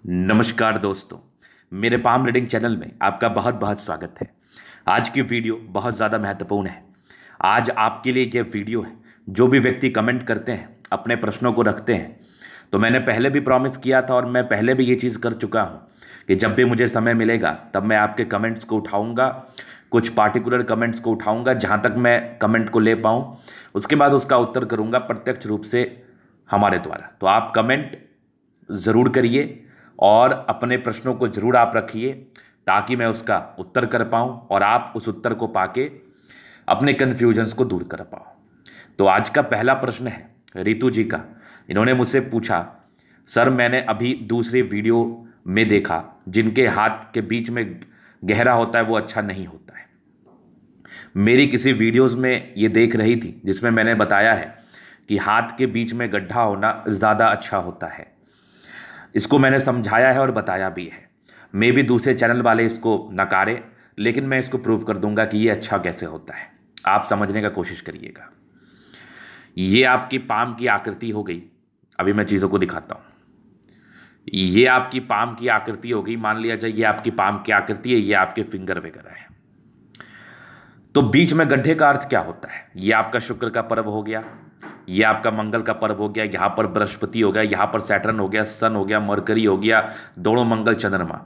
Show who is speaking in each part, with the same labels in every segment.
Speaker 1: नमस्कार दोस्तों, मेरे पाम रीडिंग चैनल में आपका बहुत बहुत स्वागत है। आज की वीडियो बहुत ज़्यादा महत्वपूर्ण है। आज आपके लिए यह वीडियो है। जो भी व्यक्ति कमेंट करते हैं, अपने प्रश्नों को रखते हैं, तो मैंने पहले भी प्रॉमिस किया था और मैं पहले भी ये चीज़ कर चुका हूँ कि जब भी मुझे समय मिलेगा तब मैं आपके कमेंट्स को उठाऊँगा। कुछ पार्टिकुलर कमेंट्स को उठाऊँगा जहाँ तक मैं कमेंट को ले पाऊँ, उसके बाद उसका उत्तर करूँगा प्रत्यक्ष रूप से हमारे द्वारा। तो आप कमेंट ज़रूर करिए और अपने प्रश्नों को ज़रूर आप रखिए ताकि मैं उसका उत्तर कर पाऊँ और आप उस उत्तर को पाके अपने कन्फ्यूजन्स को दूर कर पाओ। तो आज का पहला प्रश्न है रितु जी का। इन्होंने मुझसे पूछा, सर मैंने अभी दूसरी वीडियो में देखा जिनके हाथ के बीच में गहरा होता है वो अच्छा नहीं होता है। मेरी किसी वीडियोस में ये देख रही थी जिसमें मैंने बताया है कि हाथ के बीच में गड्ढा होना ज़्यादा अच्छा होता है। इसको मैंने समझाया है और बताया भी है। मे भी दूसरे चैनल वाले इसको नकारे, लेकिन मैं इसको प्रूव कर दूंगा कि ये अच्छा कैसे होता है। आप समझने का कोशिश करिएगा। ये आपकी पाम की आकृति हो गई। अभी मैं चीज़ों को दिखाता हूँ। ये आपकी पाम की आकृति हो गई। मान लिया जाए ये आपकी पाम की आकृति है, ये आपके फिंगर वगैरह है। तो बीच में गड्ढे का अर्थ क्या होता है? ये आपका शुक्र का पर्व हो गया, ये आपका मंगल का पर्व हो गया, यहाँ पर बृहस्पति हो गया, यहाँ पर सैटर्न हो गया, सन हो गया, मरकरी हो गया, दोनों मंगल चंद्रमा।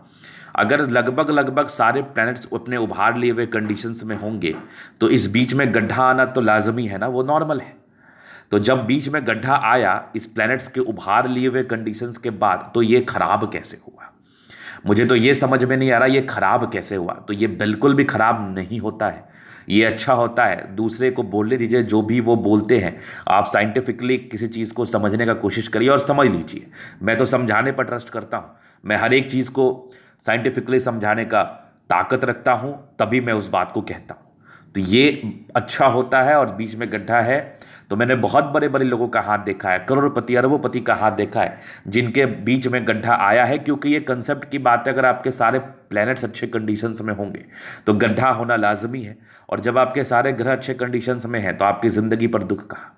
Speaker 1: अगर लगभग लगभग सारे प्लैनेट्स अपने उभार लिए हुए कंडीशंस में होंगे तो इस बीच में गड्ढा आना तो लाजमी है ना, वो नॉर्मल है। तो जब बीच में गड्ढा आया इस प्लैनेट्स के उभार लिए हुए कंडीशंस के बाद, तो ये खराब कैसे हुआ? मुझे तो ये समझ में नहीं आ रहा ये खराब कैसे हुआ। तो ये बिल्कुल भी खराब नहीं होता है, ये अच्छा होता है। दूसरे को बोलने दीजिए, जो भी वो बोलते हैं आप साइंटिफिकली किसी चीज़ को समझने का कोशिश करिए और समझ लीजिए। मैं तो समझाने पर ट्रस्ट करता हूँ। मैं हर एक चीज़ को साइंटिफिकली समझाने का ताकत रखता हूँ, तभी मैं उस बात को कहता हूँ। तो ये अच्छा होता है। और बीच में गड्ढा है तो मैंने बहुत बड़े बड़े लोगों का हाथ देखा है, करोड़पति अरबोपति का हाथ देखा है जिनके बीच में गड्ढा आया है। क्योंकि ये कंसेप्ट की बात है, अगर आपके सारे प्लैनेट्स अच्छे कंडीशंस में होंगे तो गड्ढा होना लाजमी है। और जब आपके सारे ग्रह अच्छे कंडीशंस में हैं तो आपकी ज़िंदगी पर दुख कहाँ?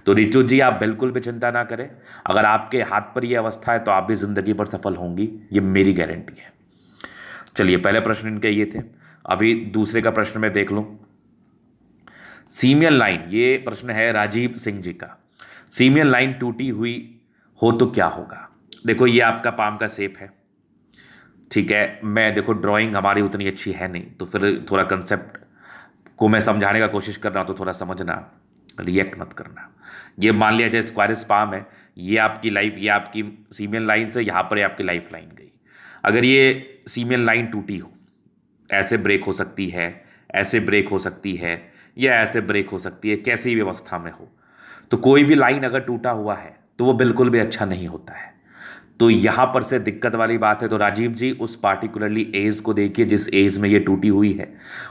Speaker 1: तो रितु जी आप बिल्कुल भी चिंता ना करें। अगर आपके हाथ पर यह अवस्था है तो आप भी ज़िंदगी पर सफल होंगी, ये मेरी गारंटी है। चलिए, पहले प्रश्न इनके ये थे। अभी दूसरे का प्रश्न मैं देख लूं। सीमियन लाइन, ये प्रश्न है राजीव सिंह जी का। सीमियन लाइन टूटी हुई हो तो क्या होगा? देखो, ये आपका पाम का शेप है, ठीक है। मैं देखो ड्राइंग हमारी उतनी अच्छी है नहीं, तो फिर थोड़ा कंसेप्ट को मैं समझाने का कोशिश कर रहा हूं, तो थोड़ा समझना, रिएक्ट मत करना। ये मान लिया जाए स्क्वायरस पाम है, ये आपकी लाइफ, ये आपकी सीमियन लाइन से यहाँ पर आपकी लाइफ लाइन गई। अगर ये सीमियन लाइन टूटी हो, ऐसे ब्रेक हो सकती है, ऐसे ब्रेक हो सकती है, या ऐसे ब्रेक हो सकती है, कैसी भी अवस्था में हो, तो कोई भी लाइन अगर टूटा हुआ है तो वो बिल्कुल भी अच्छा नहीं होता है। तो यहां पर से दिक्कत वाली बात है। तो राजीव जी उस पार्टिकुलरली एज को देखिए जिस एज में ये टूटी हुई है।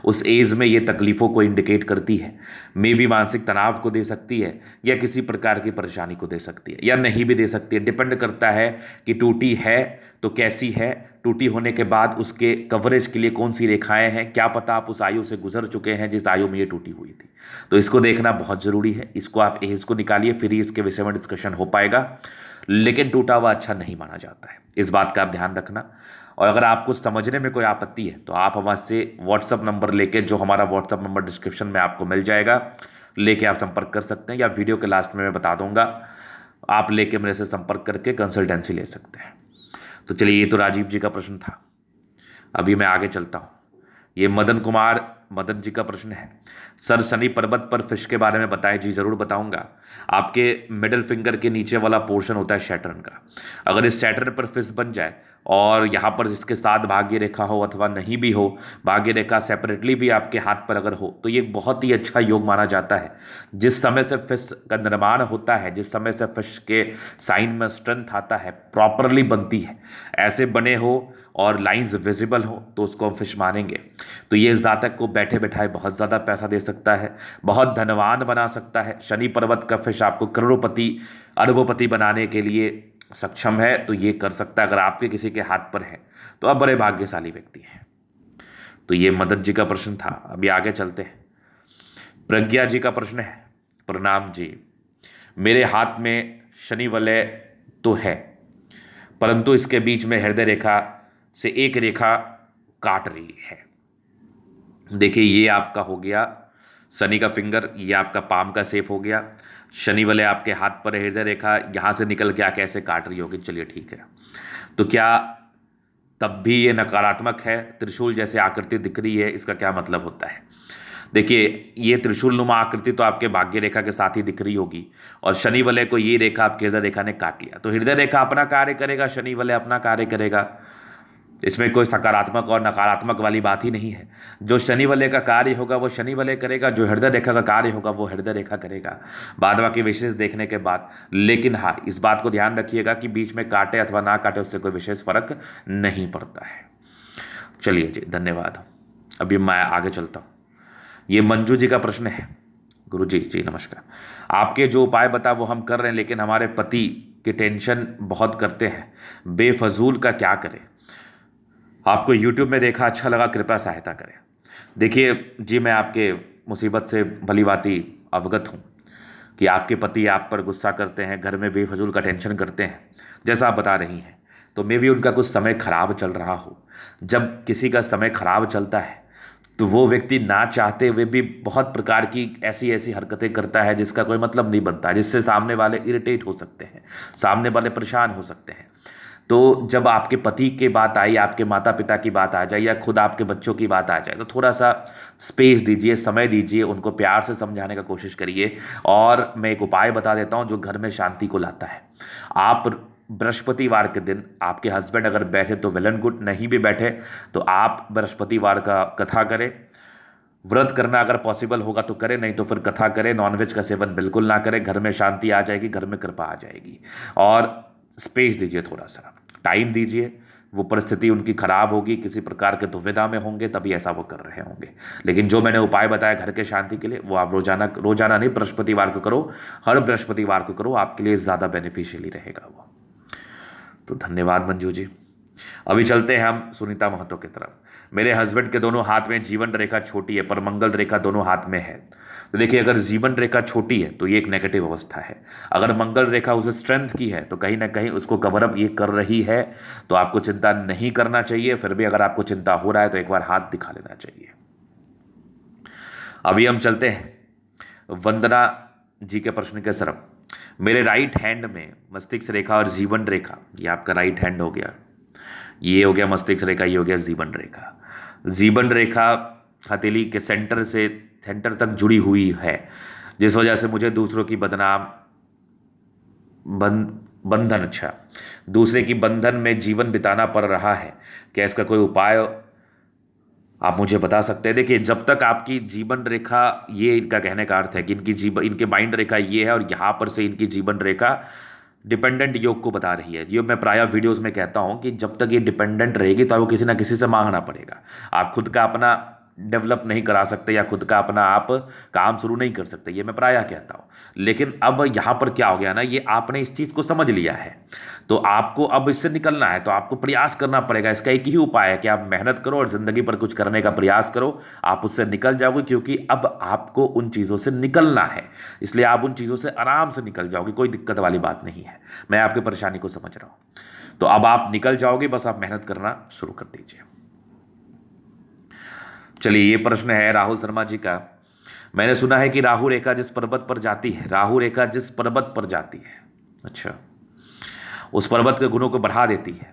Speaker 1: उस एज में ये तकलीफों को इंडिकेट करती है। मे भी मानसिक तनाव को दे सकती है, या किसी प्रकार की परेशानी को दे सकती है, या नहीं भी दे सकती है। डिपेंड करता है कि टूटी है तो कैसी है, टूटी होने के बाद उसके कवरेज के लिए कौन सी रेखाएं हैं। क्या पता आप उस आयु से गुजर चुके हैं जिस आयु में ये टूटी हुई थी। तो इसको देखना बहुत ज़रूरी है। इसको आप एज को निकालिए, फिर ही इसके विषय में डिस्कशन हो पाएगा। लेकिन टूटा हुआ अच्छा नहीं माना जाता है, इस बात का आप ध्यान रखना। और अगर आपको समझने में कोई आपत्ति है तो आप हमसे व्हाट्सअप नंबर लेके, जो हमारा व्हाट्सअप नंबर डिस्क्रिप्शन में आपको मिल जाएगा, लेके आप संपर्क कर सकते हैं, या वीडियो के लास्ट में मैं बता दूंगा, आप लेके मेरे से संपर्क करके कंसल्टेंसी ले सकते हैं। तो चलिए, ये तो राजीव जी का प्रश्न था। अभी मैं आगे चलता हूँ। ये मदन कुमार, मदन जी का प्रश्न है, सर शनि पर्वत पर फिश के बारे में बताएं। जी जरूर बताऊंगा। आपके मिडिल फिंगर के नीचे वाला पोर्शन होता है सैटर्न का। अगर इस सैटर्न पर फिश बन जाए और यहाँ पर जिसके साथ भाग्य रेखा हो अथवा नहीं भी हो, भाग्य रेखा सेपरेटली भी आपके हाथ पर अगर हो, तो ये बहुत ही अच्छा योग माना जाता है। जिस समय से फिश का निर्माण होता है, जिस समय से फिश के साइन में स्ट्रेंथ आता है, प्रॉपरली बनती है, ऐसे बने हो और लाइंस विजिबल हो, तो उसको हम फिश मानेंगे। तो ये इस जातक को बैठे बैठाए बहुत ज़्यादा पैसा दे सकता है, बहुत धनवान बना सकता है। शनि पर्वत का फिश आपको करोड़पति अरबोपति बनाने के लिए सक्षम है। तो ये कर सकता है। अगर आपके किसी के हाथ पर है तो आप बड़े भाग्यशाली व्यक्ति हैं। तो ये मदद जी का प्रश्न था। अभी आगे चलते हैं। प्रज्ञा जी का प्रश्न है, प्रणाम जी, मेरे हाथ में शनि वलय तो है परंतु इसके बीच में हृदय रेखा से एक रेखा काट रही है। देखिए ये आपका हो गया शनि का फिंगर, ये आपका पाम का शेप हो गया। शनि वाले आपके हाथ पर है हृदय रेखा, यहाँ से निकल के आके ऐसे काट रही होगी। चलिए ठीक है, तो क्या तब भी ये नकारात्मक है? त्रिशूल जैसे आकृति दिख रही है, इसका क्या मतलब होता है? देखिए ये त्रिशूल नुमा आकृति तो आपके भाग्य रेखा के साथ ही दिख रही होगी, और शनि वलय को ये रेखा आपके हृदय रेखा ने काट लिया, तो हृदय रेखा अपना कार्य करेगा, शनि वलय अपना कार्य करेगा। इसमें कोई सकारात्मक और नकारात्मक वाली बात ही नहीं है। जो शनि वलय का कार्य होगा वो शनि वलय करेगा, जो हृदय रेखा का कार्य होगा वो हृदय रेखा करेगा, बाद बाकी विशेष देखने के बाद। लेकिन हाँ, इस बात को ध्यान रखिएगा कि बीच में काटे अथवा ना काटे उससे कोई विशेष फर्क नहीं पड़ता है। चलिए जी, धन्यवाद। अभी मैं आगे चलता हूँ। ये मंजू जी का प्रश्न है। गुरु जी जी नमस्कार, आपके जो उपाय बता वो हम कर रहे हैं, लेकिन हमारे पति के टेंशन बहुत करते हैं, बेफजूल का क्या करें? आपको YouTube में देखा, अच्छा लगा, कृपया सहायता करें। देखिए जी, मैं आपके मुसीबत से भलीभांति अवगत हूँ कि आपके पति आप पर गुस्सा करते हैं, घर में बेफजूल का टेंशन करते हैं, जैसा आप बता रही हैं। तो मे भी उनका कुछ समय खराब चल रहा हो। जब किसी का समय खराब चलता है तो वो व्यक्ति ना चाहते हुए भी बहुत प्रकार की ऐसी ऐसी हरकतें करता है जिसका कोई मतलब नहीं बनता, जिससे सामने वाले इरिटेट हो सकते हैं, सामने वाले परेशान हो सकते हैं। तो जब आपके पति की बात आई, आपके माता पिता की बात आ जाए या खुद आपके बच्चों की बात आ जाए, तो थोड़ा सा स्पेस दीजिए, समय दीजिए, उनको प्यार से समझाने का कोशिश करिए। और मैं एक उपाय बता देता हूँ जो घर में शांति को लाता है। आप बृहस्पतिवार के दिन, आपके हस्बैंड अगर बैठे तो वेल एंड गुड, नहीं भी बैठे तो आप बृहस्पतिवार का कथा करें। व्रत करना अगर पॉसिबल होगा तो करें, नहीं तो फिर कथा करें। नॉनवेज का सेवन बिल्कुल ना करें, घर में शांति आ जाएगी, घर में कृपा आ जाएगी। और स्पेस दीजिए, थोड़ा सा टाइम दीजिए। वो परिस्थिति उनकी खराब होगी, किसी प्रकार के दुविधा में होंगे, तभी ऐसा वो कर रहे होंगे। लेकिन जो मैंने उपाय बताया घर के शांति के लिए, वो आप रोजाना नहीं, बृहस्पतिवार को करो, हर बृहस्पतिवार को करो, आपके लिए ज़्यादा बेनिफिशियली रहेगा वो। तो धन्यवाद मंजू जी। अभी चलते हैं हम सुनीता महतो की तरफ। मेरे हस्बैंड के दोनों हाथ में जीवन रेखा छोटी है, पर मंगल रेखा दोनों हाथ में है। तो देखिए, अगर जीवन रेखा छोटी है तो ये एक नेगेटिव अवस्था है। अगर मंगल रेखा उसे स्ट्रेंथ की है तो कहीं ना कहीं उसको कवर अप ये कर रही है, तो आपको चिंता नहीं करना चाहिए। फिर भी अगर आपको चिंता हो रहा है तो एक बार हाथ दिखा लेना चाहिए। अभी हम चलते हैं वंदना जी के प्रश्न के तरफ। मेरे राइट हैंड में मस्तिष्क रेखा और जीवन रेखा, ये आपका राइट हैंड हो गया, ये हो गया मस्तिष्क रेखा, ये हो गया जीवन रेखा। जीवन रेखा हथेली के सेंटर तक जुड़ी हुई है, जिस वजह से मुझे दूसरों की बंधन, अच्छा, दूसरे की बंधन में जीवन बिताना पड़ रहा है। क्या इसका कोई उपाय आप मुझे बता सकते हैं? देखिए, जब तक आपकी जीवन रेखा, ये इनका कहने का अर्थ है कि इनके माइंड रेखा ये है और यहाँ पर से इनकी जीवन रेखा डिपेंडेंट योग को बता रही है। ये मैं प्रायः वीडियोस में कहता हूँ कि जब तक ये डिपेंडेंट रहेगी तो आपको किसी ना किसी से मांगना पड़ेगा। आप खुद का अपना डेवलप नहीं करा सकते या खुद का अपना आप काम शुरू नहीं कर सकते, ये मैं प्रायः कहता हूँ। लेकिन अब यहाँ पर क्या हो गया ना, ये आपने इस चीज़ को समझ लिया है, तो आपको अब इससे निकलना है, तो आपको प्रयास करना पड़ेगा। इसका एक ही उपाय है कि आप मेहनत करो और ज़िंदगी पर कुछ करने का प्रयास करो, आप उससे निकल जाओगे। क्योंकि अब आपको उन चीज़ों से निकलना है, इसलिए आप उन चीज़ों से आराम से निकल जाओगे, कोई दिक्कत वाली बात नहीं है। मैं आपकी परेशानी को समझ रहा हूँ, तो अब आप निकल जाओगे, बस आप मेहनत करना शुरू कर दीजिए। चलिए, ये प्रश्न है राहुल शर्मा जी का। मैंने सुना है कि राहु रेखा जिस पर्वत पर जाती है, राहु रेखा जिस पर्वत पर जाती है, अच्छा, उस पर्वत के गुणों को बढ़ा देती है।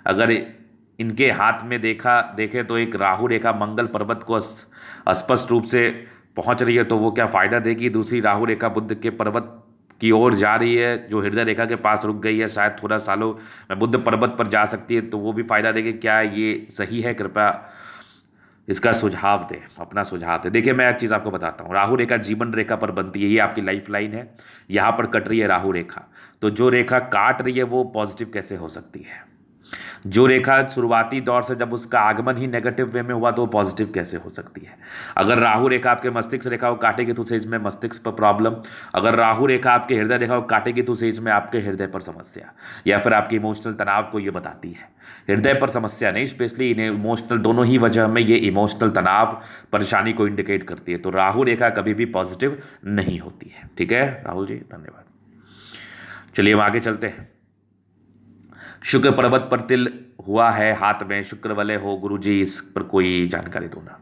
Speaker 1: अगर इनके हाथ में देखे तो एक राहु रेखा मंगल पर्वत को स्पष्ट रूप से पहुंच रही है, तो वो क्या फायदा देगी? दूसरी राहु रेखा बुध के पर्वत की ओर जा रही है, जो हृदय रेखा के पास रुक गई है, शायद थोड़ा सालों में बुध पर्वत पर जा सकती है, तो वो भी फायदा देगी। क्या ये सही है? कृपया इसका सुझाव दे, अपना सुझाव दे। देखिए, मैं एक चीज़ आपको बताता हूँ, राहु रेखा जीवन रेखा पर बनती है, ये आपकी लाइफ लाइन है, यहाँ पर कट रही है राहु रेखा, तो जो रेखा काट रही है वो पॉजिटिव कैसे हो सकती है? जो रेखा शुरुआती दौर से जब उसका आगमन ही नेगेटिव वे में हुआ तो वो पॉजिटिव कैसे हो सकती है? अगर राहु रेखा आपके मस्तिष्क रेखा को काटेगी तो उसे इसमें मस्तिष्क पर प्रॉब्लम, अगर राहु रेखा आपके हृदय रेखा को काटेगी तो उसे इसमें आपके हृदय पर समस्या, या फिर आपके इमोशनल तनाव को ये बताती है। हृदय पर समस्या नहीं, स्पेशली इमोशनल, दोनों ही वजह में ये इमोशनल तनाव परेशानी को इंडिकेट करती है। तो राहु रेखा कभी भी पॉजिटिव नहीं होती है। ठीक है राहुल जी, धन्यवाद। चलिए हम आगे चलते हैं। शुक्र पर्वत पर तिल हुआ है हाथ में, शुक्र वलय हो गुरुजी, इस पर कोई जानकारी दो ना।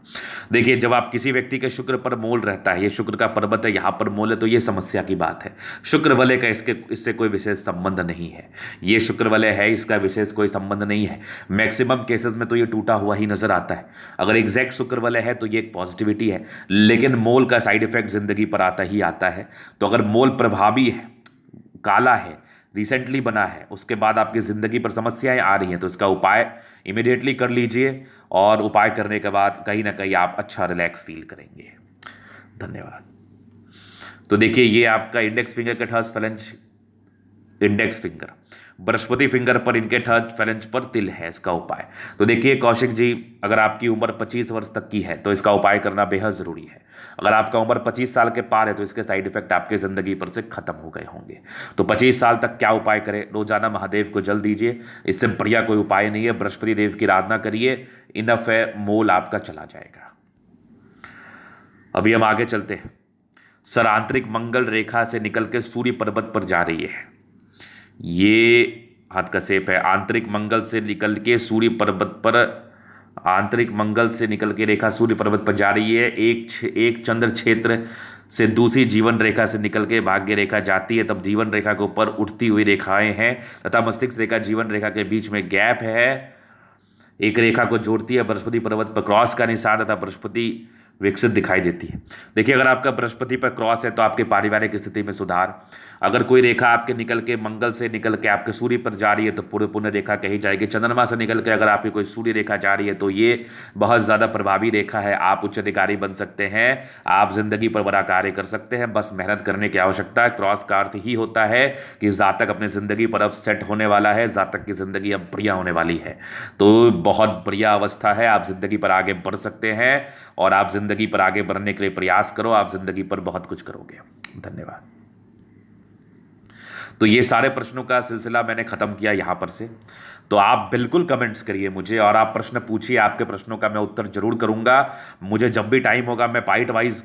Speaker 1: देखिए, जब आप किसी व्यक्ति के शुक्र पर मोल रहता है, ये शुक्र का पर्वत है, यहाँ पर मोल है, तो ये समस्या की बात है। शुक्र वलय का इससे कोई विशेष संबंध नहीं है। ये शुक्र वलय है, इसका विशेष कोई संबंध नहीं है। मैक्सिमम केसेस में तो ये टूटा हुआ ही नजर आता है। अगर एग्जैक्ट शुक्र वलय है तो ये एक पॉजिटिविटी है, लेकिन मोल का साइड इफेक्ट जिंदगी पर आता ही आता है। तो अगर मोल प्रभावी है, काला है, रिसेंटली बना है, उसके बाद आपकी ज़िंदगी पर समस्याएं आ रही हैं, तो इसका उपाय इमिडिएटली कर लीजिए, और उपाय करने के बाद कहीं ना कहीं आप अच्छा रिलैक्स फील करेंगे। धन्यवाद। तो देखिए, ये आपका इंडेक्स फिंगर के thirds phalange, index finger, Brihaspati finger पर इनके ठर्स फ्लैंज पर तिल है, इसका उपाय। तो देखिए कौशिक जी, अगर आपकी उम्र 25 वर्ष तक की है तो इसका उपाय करना बेहद ज़रूरी है। अगर आपका उम्र 25 साल के पार है तो इसके साइड इफेक्ट आपके ज़िंदगी पर से खत्म हो गए होंगे। तो 25 साल तक क्या उपाय करें? रोजाना महादेव को जल दीजिए, इससे बढ़िया कोई उपाय नहीं है। बृहस्पति देव की आराधना करिए, इनफ है, मोल आपका चला जाएगा। अभी हम आगे चलते हैं। सर, आंतरिक मंगल रेखा से निकल के सूर्य पर्वत पर जा रही है, ये हाथ का सेप है। आंतरिक मंगल से निकल के सूर्य पर्वत पर, आंतरिक मंगल से निकल के रेखा सूर्य पर्वत पर जा रही है। एक चंद्र क्षेत्र से दूसरी जीवन रेखा से निकल के भाग्य रेखा जाती है, तब जीवन रेखा के ऊपर उठती हुई रेखाएं हैं, तथा मस्तिष्क रेखा जीवन रेखा के बीच में गैप है, एक रेखा को जोड़ती है। बृहस्पति पर्वत पर क्रॉस का निशान तथा बृहस्पति विकसित दिखाई देती है। देखिए, अगर आपका बृहस्पति पर क्रॉस है तो आपके पारिवारिक स्थिति में सुधार। अगर कोई रेखा आपके निकल के मंगल से निकल के आपके सूर्य पर जा रही है तो पूरे पुण्य रेखा कही जाएगी। चंद्रमा से निकल के अगर आपकी कोई सूर्य रेखा जा रही है तो ये बहुत ज़्यादा प्रभावी रेखा है। आप उच्च अधिकारी बन सकते हैं, आप जिंदगी पर बड़ा कार्य कर सकते हैं, बस मेहनत करने की आवश्यकता है। क्रॉस का अर्थ ही होता है कि जातक अपनी जिंदगी पर अब सेट होने वाला है, जातक की जिंदगी अब बढ़िया होने वाली है। तो बहुत बढ़िया अवस्था है, आप जिंदगी पर आगे बढ़ सकते हैं, और आप जिंदगी पर आगे बढ़ने के लिए प्रयास करो, आप जिंदगी पर बहुत कुछ करोगे। धन्यवाद। तो ये सारे प्रश्नों का सिलसिला मैंने खत्म किया यहां पर से। तो आप बिल्कुल कमेंट्स करिए मुझे, और आप प्रश्न पूछिए, आपके प्रश्नों का मैं उत्तर जरूर करूंगा। मुझे जब भी टाइम होगा मैं पार्ट वाइज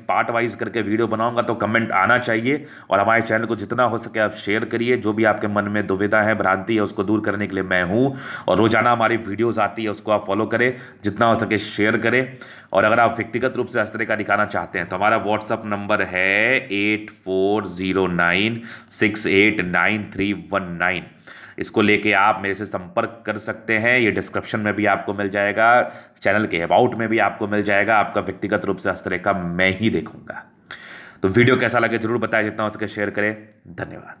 Speaker 1: करके वीडियो बनाऊंगा, तो कमेंट आना चाहिए। और हमारे चैनल को जितना हो सके आप शेयर करिए। जो भी आपके मन में दुविधा है, भ्रांति है, उसको दूर करने के लिए मैं हूं। और रोजाना हमारी वीडियोज आती है, उसको आप फॉलो करें, जितना हो सके शेयर करें। और अगर आप व्यक्तिगत रूप से हस्तरेखा दिखाना चाहते हैं तो हमारा व्हाट्सअप नंबर है 8409689319। इसको लेके आप मेरे से संपर्क कर सकते हैं। ये डिस्क्रिप्शन में भी आपको मिल जाएगा, चैनल के अबाउट में भी आपको मिल जाएगा। आपका व्यक्तिगत रूप से हस्तरेखा मैं ही देखूंगा। तो वीडियो कैसा लगे जरूर बताएं, जितना हो सके शेयर करें। धन्यवाद।